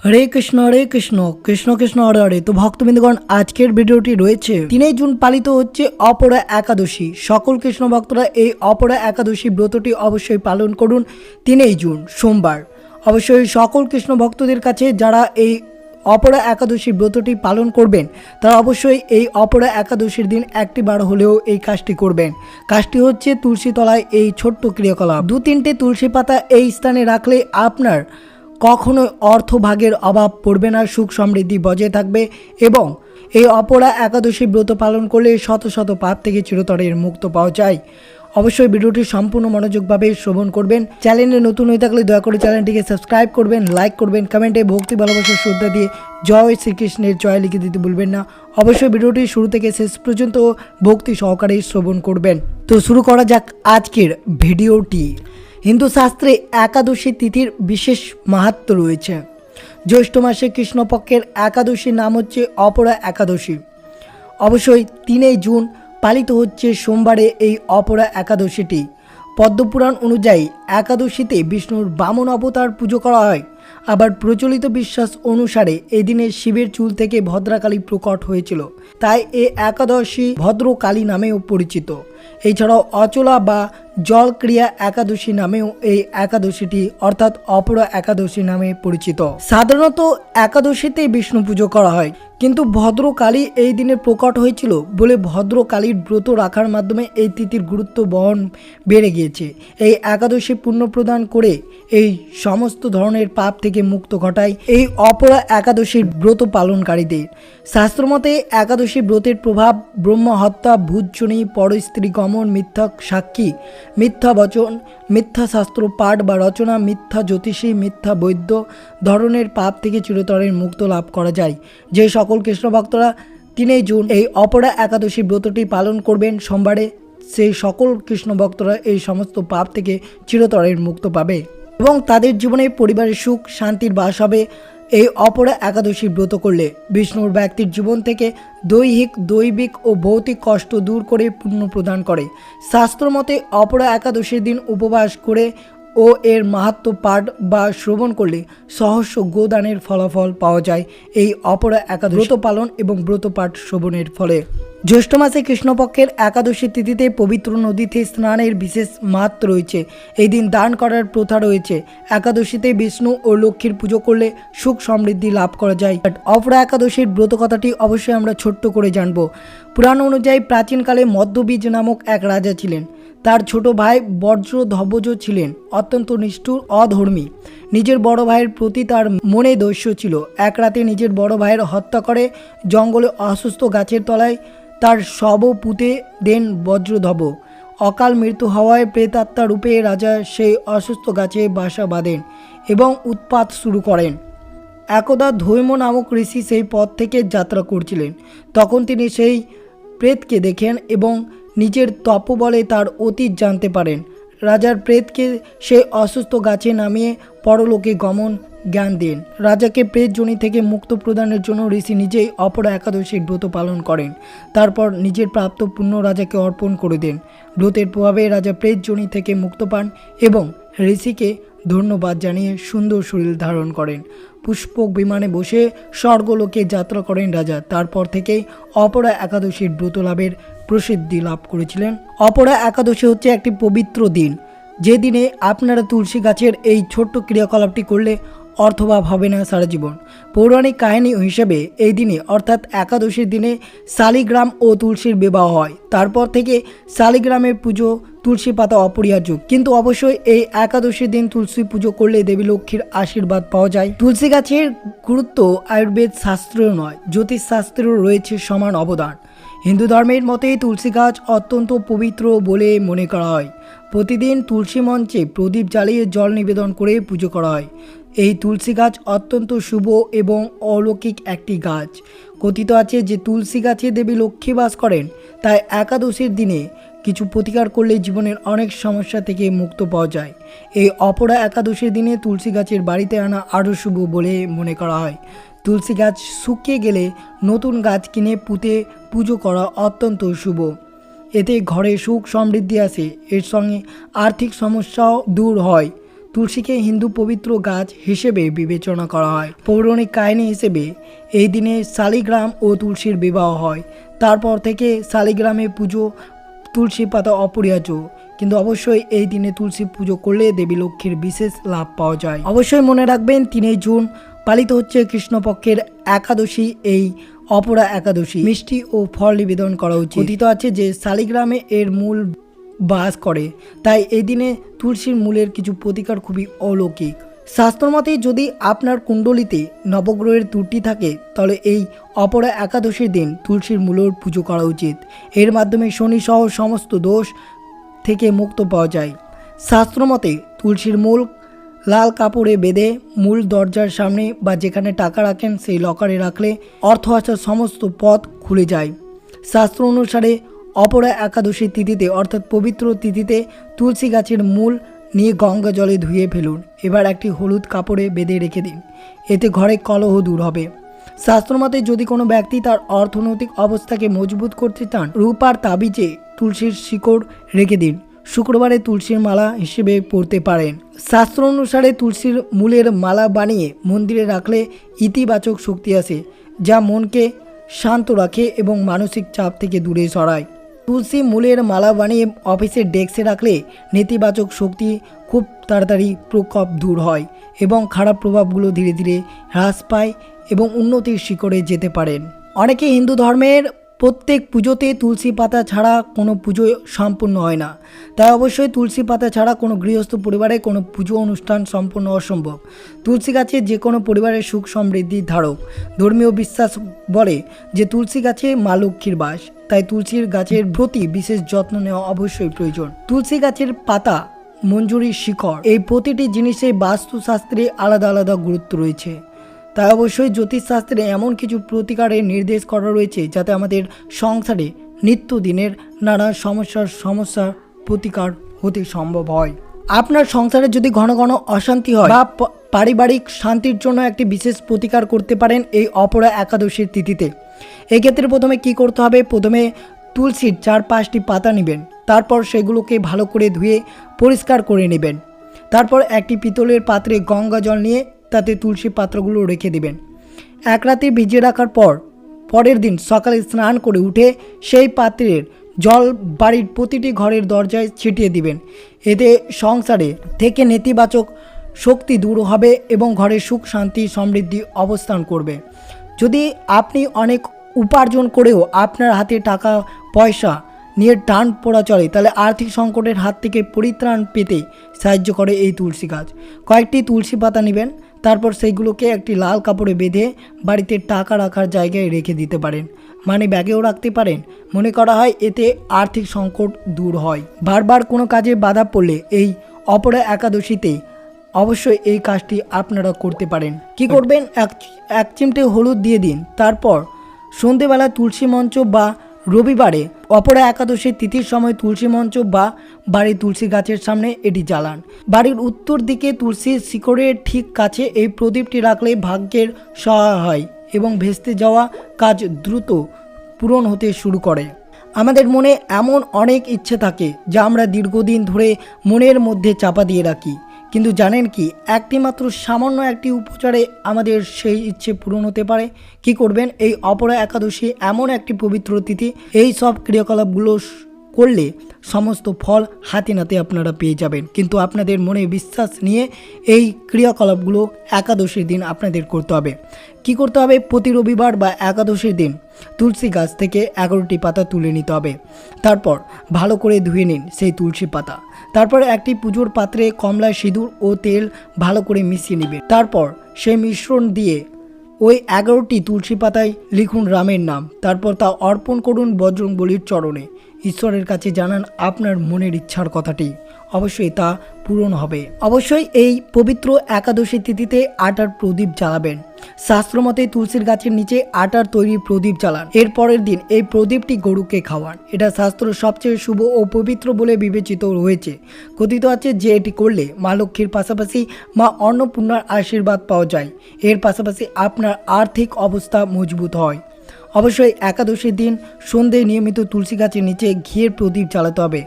हरे कृष्ण कृष्ण कृष्ण हरे हरे। तो भक्तबृंदगण आजकेर ভিডিওটি রয়েছে 3 জুন পালিত হচ্ছে অপরা একাদশী। সকল কৃষ্ণ ভক্তরা এই অপরা একাদশী ব্রতটি অবশ্যই পালন করুন 3 জুন সোমবার। অবশ্যই সকল কৃষ্ণ ভক্তদের কাছে যারা এই অপরা একাদশী ব্রতটি পালন করবেন তারা অবশ্যই এই অপরা একাদশীর দিন একটি বার হলেও এই কাজটি করবেন। কাজটি হচ্ছে তুলসী তলায় এই ছোট্ট ক্রিয়াকলাপ 2-3টে তুলসী পাতা এই স্থানে রাখলে আপনার কখনো অর্থভাগের অভাব পড়বে না, সুখ সমৃদ্ধি বজায় থাকবে এবং এই অপরা একাদশী ব্রত পালন করলে শত শত পাপ থেকে চিরতরের মুক্ত পাওয়া যায়। অবশ্যই ভিডিওটি সম্পূর্ণ মনোযোগভাবে শ্রবণ করবেন। চ্যানেলে নতুন হয়ে থাকলে দয়া করে চ্যানেলটিকে সাবস্ক্রাইব করবেন, লাইক করবেন, কমেন্টে ভক্তি ভালোবাসা শ্রদ্ধা দিয়ে জয় শ্রীকৃষ্ণের জয় লিখে দিতে ভুলবেন না। অবশ্যই ভিডিওটি শুরু থেকে শেষ পর্যন্ত ভক্তি সহকারে শ্রবণ করবেন। তো শুরু করা যাক আজকের ভিডিওটি। হিন্দু শাস্ত্রে একাদশী তিথির বিশেষ মাহাত্ম্য রয়েছে। জ্যৈষ্ঠ মাসে কৃষ্ণপক্ষের একাদশীর নাম হচ্ছে অপরা একাদশী। অবশ্যই 3 জুন পালিত হচ্ছে সোমবারে এই অপরা একাদশীটি। পদ্মপুরাণ অনুযায়ী একাদশীতে বিষ্ণুর বামন অবতার পুজো করা হয়। আবার প্রচলিত বিশ্বাস অনুসারে এই দিনে শিবের চুল থেকে ভদ্রাকালী প্রকট হয়েছিল, তাই এই একাদশী ভদ্রকালী নামেও পরিচিত। এছাড়াও অচলা বা জলক্রিয়া একাদশী নামেও এই একাদশীটি অর্থাৎ অপরা একাদশী নামে পরিচিত। সাধারণত একাদশীতে বিষ্ণু পুজো করা হয়, কিন্তু ভদ্রকালী এই দিনে প্রকট হয়েছিল বলে ভদ্রকালীর ব্রত রাখার মাধ্যমে এই তিথির গুরুত্ব বহন বেড়ে গিয়েছে। এই একাদশী পুণ্য প্রদান করে এই সমস্ত ধরনের পাপ থেকে মুক্ত ঘটায় এই অপরা একাদশীর ব্রত পালনকারীদের। শাস্ত্রমতে একাদশী ব্রতের প্রভাব ব্রহ্ম হত্যা, ভূতজনী, পরস্ত্রী গমন, মিথ্যা সাক্ষী, মিথ্যা বচন, মিথ্যা শাস্ত্র পাঠ বা রচনা, মিথ্যা জ্যোতিষী, মিথ্যা বৈদ্য ধরনের পাপ থেকে চিরতরের মুক্ত লাভ করা যায়। যে সকল কৃষ্ণ ভক্তরা 3 জুন এই অপরা একাদশী ব্রতটি পালন করবেন সোমবারে, সেই সকল কৃষ্ণ ভক্তরা এই সমস্ত পাপ থেকে চিরতরের মুক্ত পাবে এবং তাদের জীবনে পরিবারের সুখ শান্তির বাস হবে। এই অপরা একাদশী ব্রত করলে বিষ্ণুর ব্যক্তির জীবন থেকে দৈবিক ও ভৌতিক কষ্ট দূর করে পুণ্য প্রদান করে। শাস্ত্রমতে অপরা একাদশীর দিন উপবাস করে ও এর মাহাত্ম্য পাঠ বা শ্রবণ করলে সহস্র গোদানের ফলাফল পাওয়া যায় এই অপরা একাদশী ব্রত পালন এবং ব্রত পাঠ শ্রবণের ফলে। জ্যৈষ্ঠ মাসে কৃষ্ণপক্ষের একাদশী তিথিতে পবিত্র নদীতে স্নানের বিশেষ মাহাত্ম্য রয়েছে। এই দিন দান করার প্রথা রয়েছে। একাদশীতে বিষ্ণু ও লক্ষ্মীর পুজো করলে সুখ সমৃদ্ধি লাভ করা যায়। অপরা একাদশীর ব্রত কথাটি অবশ্যই আমরা ছোট্ট করে জানব। পুরাণ অনুযায়ী প্রাচীনকালে মধ্যবীজ নামক এক রাজা ছিলেন। তার ছোট ভাই বজ্রধ্বজ ছিলেন অত্যন্ত নিষ্ঠুর অধর্মী। নিজের বড় ভাইয়ের প্রতি তার মনে দৈন্য ছিল। এক রাতে নিজের বড় ভাইয়ের হত্যা করে জঙ্গলে অসুস্থ গাছের তলায় তার শব পুঁতে দেন বজ্রধ্বজ। অকাল মৃত্যু হওয়ায় প্রেতাত্মা রূপে রাজা সেই অসুস্থ গাছে বাসা বাঁধেন এবং উৎপাত শুরু করেন। একদা ধৈম নামক ঋষি সেই পথ থেকে যাত্রা করছিলেন। তখন তিনি সেই প্রেতকে দেখেন এবং নিজের তপবলে তার অতীত জানতে পারেন। রাজার প্রেতকে সেই অসুস্থ গাছে নামিয়ে পরলোকে গমন জ্ঞান দেন। রাজাকে প্রেত জনি থেকে মুক্ত প্রদানের জন্য ঋষি নিজেই অপরা একাদশীর ব্রত পালন করেন। তারপর নিজের প্রাপ্ত পুণ্য রাজাকে অর্পণ করে দেন। ব্রতের প্রভাবে রাজা প্রেত জনি থেকে মুক্ত পান এবং ঋষিকে ধন্যবাদ জানিয়ে সুন্দর শরীর ধারণ করেন। পুষ্পক বিমানে বসে স্বর্গলোকে যাত্রা করেন রাজা। তারপর থেকেই অপরা একাদশীর ব্রত লাভের প্রসিদ্ধি লাভ করেছিলেন। অপরা একাদশী হচ্ছে একটি পবিত্র দিন, যে দিনে আপনারা তুলসী গাছের এই ছোট্ট ক্রিয়াকলাপটি করলে অর্থভাব হবে না সারা জীবন। পৌরাণিক কাহিনী হিসেবে এই দিনে অর্থাৎ একাদশীর দিনে শালিগ্রাম ও তুলসীর বিবাহ হয়। তারপর থেকে শালিগ্রামের পুজো, তুলসী পাতা অপরিহার্য। কিন্তু অবশ্যই এই একাদশীর দিন তুলসী পুজো করলে দেবী লক্ষ্মীর আশীর্বাদ পাওয়া যায়। তুলসী গাছের গুরুত্ব আয়ুর্বেদ শাস্ত্রেও নয়, জ্যোতিষ শাস্ত্রেও রয়েছে সমান অবদান। হিন্দু ধর্মের মতে তুলসী গাছ অত্যন্ত পবিত্র বলে মনে করা হয়। প্রতিদিন তুলসী মঞ্চে প্রদীপ জ্বালিয়ে জল নিবেদন করে পুজো করা হয়। এই তুলসী গাছ অত্যন্ত শুভ এবং অলৌকিক একটি গাছ। কথিত আছে যে তুলসী গাছে দেবী লক্ষ্মী বাস করেন, তাই একাদশীর দিনে কিছু প্রতিকার করলে জীবনের অনেক সমস্যা থেকে মুক্ত পাওয়া যায়। এই অপরা একাদশীর দিনে তুলসী গাছের বাড়িতে আনা আরও শুভ বলে মনে করা হয়। তুলসী গাছ শুকিয়ে গেলে নতুন গাছ কিনে পুঁতে পুজো করা অত্যন্ত শুভ। এতে ঘরে সুখ সমৃদ্ধি আসে, এর সঙ্গে আর্থিক সমস্যাও দূর হয়। তুলসীকে হিন্দু পবিত্র গাছ হিসেবে বিবেচনা করা হয়। পৌরাণিক কাহিনী হিসেবে এই দিনে শালিগ্রাম ও তুলসীর বিবাহ হয়। তারপর থেকে শালিগ্রামে পুজো, তুলসী পাতা অপরিহার্য। কিন্তু অবশ্যই এই দিনে তুলসী পুজো করলে দেবী লক্ষ্মীর বিশেষ লাভ পাওয়া যায়। অবশ্যই মনে রাখবেন 3 জুন পালিত হচ্ছে কৃষ্ণপক্ষের একাদশী। এই অপরা একাদশী মিষ্টি ও ফল নিবেদন করা উচিত। কথিত আছে যে শালিগ্রামে এর মূল বাস করে, তাই এই দিনে তুলসীর মূলের কিছু প্রতিকার খুবই অলৌকিক। শাস্ত্রমতে যদি আপনার কুণ্ডলিতে নবগ্রহের ত্রুটি থাকে তাহলে এই অপরা একাদশীর দিন তুলসীর মূলের পুজো করা উচিত। এর মাধ্যমে শনি সহ সমস্ত দোষ থেকে মুক্ত পাওয়া যায়। শাস্ত্রমতে তুলসীর মূল লাল কাপড়ে বেঁধে মূল দরজার সামনে বা যেখানে টাকা রাখেন সেই লকারে রাখলে অর্থ আসার সমস্ত পথ খুলে যায়। শাস্ত্র অনুসারে অপরা একাদশীর তিথিতে অর্থাৎ পবিত্র তিথিতে তুলসী গাছের মূল নিয়ে গঙ্গা জলে ধুয়ে ফেলুন। এবার একটি হলুদ কাপড়ে বেঁধে রেখে দিন, এতে ঘরে কলহ দূর হবে। শাস্ত্রমতে যদি কোনো ব্যক্তি তার অর্থনৈতিক অবস্থাকে মজবুত করতে চান, রূপার তাবিজে তুলসীর শিকড় রেখে দিন। শুক্রবারে তুলসীর মালা হিসেবে পরতে পারেন। শাস্ত্র অনুসারে তুলসীর মূলের মালা বানিয়ে মন্দিরে রাখলে ইতিবাচক শক্তি আসে, যা মনকে শান্ত রাখে এবং মানসিক চাপ থেকে দূরে সরায়। তুলসী মূলের মালা বানিয়ে অফিসের ডেস্কে রাখলে নেতিবাচক শক্তি খুব তাড়াতাড়ি প্রকোপ দূর হয় এবং খারাপ প্রভাবগুলো ধীরে ধীরে হ্রাস পায় এবং উন্নতির শিখরে যেতে পারেন। অনেকে হিন্দু ধর্মের প্রত্যেক পুজোতে তুলসী পাতা ছাড়া কোনো পুজো সম্পূর্ণ হয় না, তাই অবশ্যই তুলসী পাতা ছাড়া কোনো গৃহস্থ পরিবারে কোনো পুজো অনুষ্ঠান সম্পূর্ণ অসম্ভব। তুলসী গাছে যে কোনো পরিবারের সুখ সমৃদ্ধির ধারক। ধর্মীয় বিশ্বাস বলে যে তুলসী গাছে মা লক্ষ্মীর বাস, তাই তুলসীর গাছের প্রতি বিশেষ যত্ন নেওয়া অবশ্যই প্রয়োজন। তুলসী গাছের পাতা, মঞ্জুরি, শিকড়, এই প্রতিটি জিনিসে বাস্তুশাস্ত্রে আলাদা আলাদা গুরুত্ব রয়েছে। তাই অবশ্যই জ্যোতিষশাস্ত্রে এমন কিছু প্রতিকারের নির্দেশ করা রয়েছে যাতে আমাদের সংসারে নিত্যদিনের নানা সমস্যার প্রতিকার হতে সম্ভব হয়। আপনার সংসারে যদি ঘন ঘন অশান্তি হয় বা পারিবারিক শান্তির জন্য একটি বিশেষ প্রতিকার করতে পারেন এই অপরা একাদশীর তিথিতে। এক্ষেত্রে প্রথমে কি করতে হবে, প্রথমে তুলসীর 4-5টি পাতা নেবেন, তারপর সেগুলোকে ভালো করে ধুয়ে পরিষ্কার করে নেবেন। তারপর একটি পিতলের পাত্রে গঙ্গা জল নিয়ে তাতে তুলসী পাত্রগুলো রেখে দেবেন। 1 রাতে ভিজিয়ে রাখার পর পরের দিন সকালে স্নান করে উঠে সেই পাত্রের জল বাড়ির প্রতিটি ঘরের দরজায় ছিটিয়ে দিবেন। এতে সংসারে থেকে নেতিবাচক শক্তি দূর হবে এবং ঘরে সুখ শান্তি সমৃদ্ধি অবস্থান করবে। যদি আপনি অনেক উপার্জন করেও আপনার হাতে টাকা পয়সা নিয়ে টান পড়া চলে, তাহলে আর্থিক সংকটের হাত থেকে পরিত্রাণ পেতে সাহায্য করে এই তুলসী গাছ। কয়েকটি তুলসী পাতা নেবেন, তারপর সেইগুলোকে একটি লাল কাপড়ে বেঁধে বাড়িতে টাকা রাখার জায়গায় রেখে দিতে পারেন, মানে ব্যাগেও রাখতে পারেন। মনে করা হয় এতে আর্থিক সংকট দূর হয়। বারবার কোনো কাজে বাধা পড়লে এই অপরা একাদশীতে অবশ্যই এই কাজটি আপনারা করতে পারেন। কি করবেন, এক চিমটে হলুদ দিয়ে দিন। তারপর সন্ধেবেলা তুলসী মঞ্চ বা রবিবারে অপরা একাদশীর তিথির সময় তুলসী মঞ্চ বা বাড়ির তুলসী গাছের সামনে এটি জ্বালান। বাড়ির উত্তর দিকে তুলসীর শিকড়ের ঠিক কাছে এই প্রদীপটি রাখলে ভাগ্যের সহায় হয় এবং ভেস্তে যাওয়া কাজ দ্রুত পূরণ হতে শুরু করে। আমাদের মনে এমন অনেক ইচ্ছে থাকে যা আমরা দীর্ঘদিন ধরে মনের মধ্যে চাপা দিয়ে রাখি, কিন্তু জানেন কি, একটি মাত্র সামান্য একটি উপচারে আমাদের সেই ইচ্ছে পূরণ হতে পারে। কি করবেন, এই অপরা একাদশী এমন একটি পবিত্র তিথি, এই সব ক্রিয়াকলাপগুলো করলে সমস্ত ফল হাতে নাতে আপনারা পেয়ে যাবেন। কিন্তু আপনাদের মনে বিশ্বাস নিয়ে এই ক্রিয়াকলাপগুলো একাদশীর দিন আপনাদের করতে হবে। কি করতে হবে, প্রতি রবিবার বা একাদশীর দিন তুলসী গাছ থেকে 11টি পাতা তুলে নিতে হবে। তারপর ভালো করে ধুয়ে নিন সেই তুলসী পাতা। তারপর একটি পুজোর পাত্রে কমলা, সিঁদুর ও তেল ভালো করে মিশিয়ে নেবেন। তারপর সেই মিশ্রণ দিয়ে ওই 11টি তুলসী পাতায় লিখুন রামের নাম। তারপর তা অর্পণ করুন বজরংবলীর চরণে। ঈশ্বরের কাছে জানান আপনার মনের ইচ্ছার কথাটি, অবশ্যই তা পূরণ হবে। অবশ্যই এই পবিত্র একাদশী তিথিতে আটার প্রদীপ জ্বালাবেন। শাস্ত্রমতে তুলসীর গাছের নিচে আটার তৈরি প্রদীপ জ্বালান। এর পরের দিন এই প্রদীপটি গরুকে খাওয়ান। এটা শাস্ত্র সবচেয়ে শুভ ও পবিত্র বলে বিবেচিত হয়েছে। কথিত আছে যে এটি করলে মা লক্ষ্মীর পাশাপাশি মা অন্নপূর্ণার আশীর্বাদ পাওয়া যায়। এর পাশাপাশি আপনার আর্থিক অবস্থা মজবুত হয়। অবশ্যই একাদশীর দিন সন্ধ্যায় নিয়মিত তুলসী গাছের নিচে ঘিয়ের প্রদীপ জ্বালাতে হবে।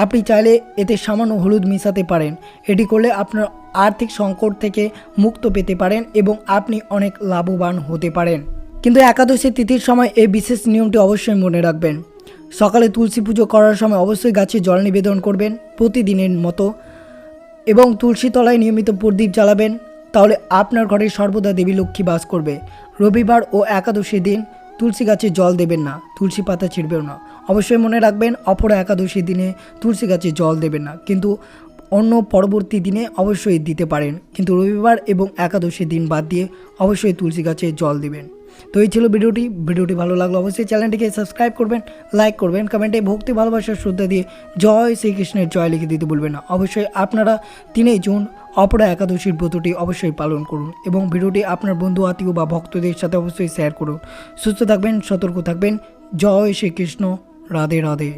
আপনি চাইলে এতে সামান্য হলুদ মিশাতে পারেন। এটি করলে আপনার আর্থিক সংকট থেকে মুক্ত পেতে পারেন এবং আপনি অনেক লাভবান হতে পারেন। কিন্তু একাদশী তিথির সময় এই বিশেষ নিয়মটি অবশ্যই মনে রাখবেন। সকালে তুলসী পুজো করার সময় অবশ্যই গাছে জল নিবেদন করবেন প্রতিদিনের মতো এবং তুলসী তলায় নিয়মিত প্রদীপ জ্বালাবেন। তাহলে আপনার ঘরে সর্বদা দেবী লক্ষ্মী বাস করবে। রবিবার ও একাদশীর দিন তুলসী গাছে জল দেবেন না, তুলসী পাতা ছিঁড়বেও না। অবশ্যই মনে রাখবেন অপরা একাদশীর দিনে তুলসী গাছে জল দেবেন না, কিন্তু অন্য পরবর্তী দিনে অবশ্যই দিতে পারেন। কিন্তু রবিবার এবং একাদশীর দিন বাদ দিয়ে অবশ্যই তুলসী গাছে জল দেবেন। তো এই ছিল ভিডিওটি ভালো লাগলো অবশ্যই চ্যানেলটিকে সাবস্ক্রাইব করবেন, লাইক করবেন, কমেন্টে ভক্তি ভালোবাসার শ্রদ্ধা দিয়ে জয় শ্রীকৃষ্ণের জয় লিখে দিতে ভুলবেন না। অবশ্যই আপনারা 3 জুন অপরা একাদশীর ব্রতটি অবশ্যই পালন করুন এবং ভিডিওটি আপনার বন্ধু আত্মীয় বা ভক্তদের সাথে অবশ্যই শেয়ার করুন। সুস্থ থাকবেন, সতর্ক থাকবেন। জয় শ্রীকৃষ্ণ, রাধে রাধে।